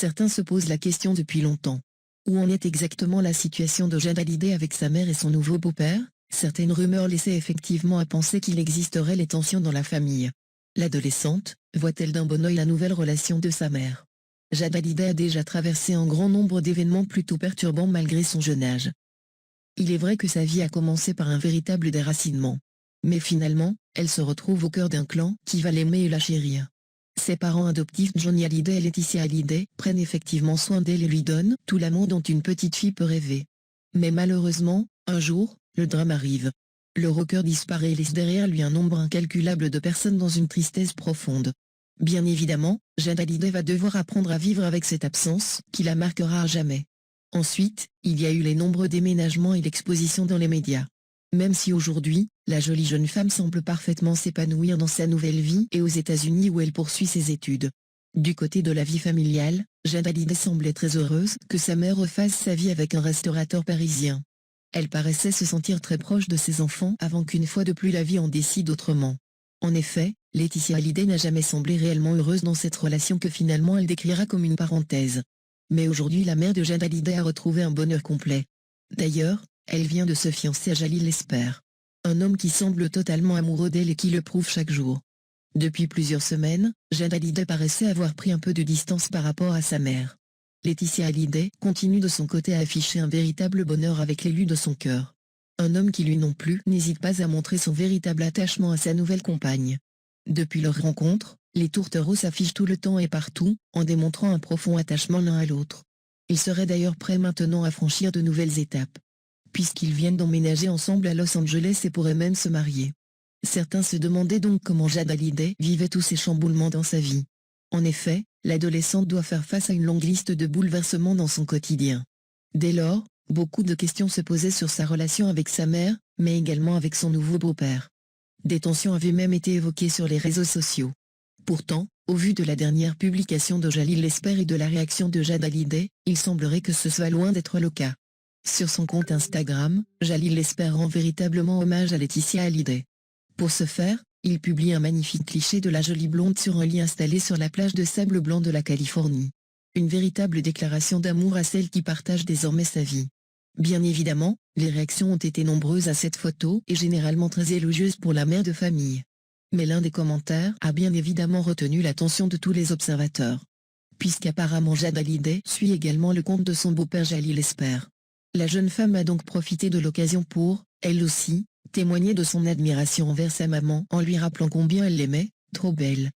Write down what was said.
Certains se posent la question depuis longtemps. Où en est exactement la situation de Jade Hallyday avec sa mère et son nouveau beau-père? Certaines rumeurs laissaient effectivement à penser qu'il existerait les tensions dans la famille. L'adolescente voit-elle d'un bon œil la nouvelle relation de sa mère? Jade Hallyday a déjà traversé un grand nombre d'événements plutôt perturbants malgré son jeune âge. Il est vrai que sa vie a commencé par un véritable déracinement. Mais finalement, elle se retrouve au cœur d'un clan qui va l'aimer et la chérir. Ses parents adoptifs Johnny Hallyday et Laetitia Hallyday prennent effectivement soin d'elle et lui donnent tout l'amour dont une petite fille peut rêver. Mais malheureusement, un jour, le drame arrive. Le rocker disparaît et laisse derrière lui un nombre incalculable de personnes dans une tristesse profonde. Bien évidemment, Jade Hallyday va devoir apprendre à vivre avec cette absence qui la marquera à jamais. Ensuite, il y a eu les nombreux déménagements et l'exposition dans les médias. Même si aujourd'hui, la jolie jeune femme semble parfaitement s'épanouir dans sa nouvelle vie et aux États-Unis où elle poursuit ses études. Du côté de la vie familiale, Jade Hallyday semblait très heureuse que sa mère refasse sa vie avec un restaurateur parisien. Elle paraissait se sentir très proche de ses enfants avant qu'une fois de plus la vie en décide autrement. En effet, Laetitia Hallyday n'a jamais semblé réellement heureuse dans cette relation que finalement elle décrira comme une parenthèse. Mais aujourd'hui la mère de Jade Hallyday a retrouvé un bonheur complet. D'ailleurs, elle vient de se fiancer à Jalil Lesper. Un homme qui semble totalement amoureux d'elle et qui le prouve chaque jour. Depuis plusieurs semaines, Jade Hallyday paraissait avoir pris un peu de distance par rapport à sa mère. Laetitia Hallyday continue de son côté à afficher un véritable bonheur avec l'élu de son cœur. Un homme qui lui non plus n'hésite pas à montrer son véritable attachement à sa nouvelle compagne. Depuis leur rencontre, les tourtereaux s'affichent tout le temps et partout, en démontrant un profond attachement l'un à l'autre. Ils seraient d'ailleurs prêts maintenant à franchir de nouvelles étapes. Puisqu'ils viennent d'emménager ensemble à Los Angeles et pourraient même se marier. Certains se demandaient donc comment Jade Hallyday vivait tous ces chamboulements dans sa vie. En effet, l'adolescente doit faire face à une longue liste de bouleversements dans son quotidien. Dès lors, beaucoup de questions se posaient sur sa relation avec sa mère, mais également avec son nouveau beau-père. Des tensions avaient même été évoquées sur les réseaux sociaux. Pourtant, au vu de la dernière publication de Jalil Lesper et de la réaction de Jade Hallyday, il semblerait que ce soit loin d'être le cas. Sur son compte Instagram, Jalil Lesper rend véritablement hommage à Laetitia Hallyday. Pour ce faire, il publie un magnifique cliché de la jolie blonde sur un lit installé sur la plage de sable blanc de la Californie. Une véritable déclaration d'amour à celle qui partage désormais sa vie. Bien évidemment, les réactions ont été nombreuses à cette photo et généralement très élogieuses pour la mère de famille. Mais l'un des commentaires a bien évidemment retenu l'attention de tous les observateurs. Puisqu'apparemment Jade Hallyday suit également le compte de son beau-père Jalil Lesper. La jeune femme a donc profité de l'occasion pour, elle aussi, témoigner de son admiration envers sa maman en lui rappelant combien elle l'aimait, trop belle.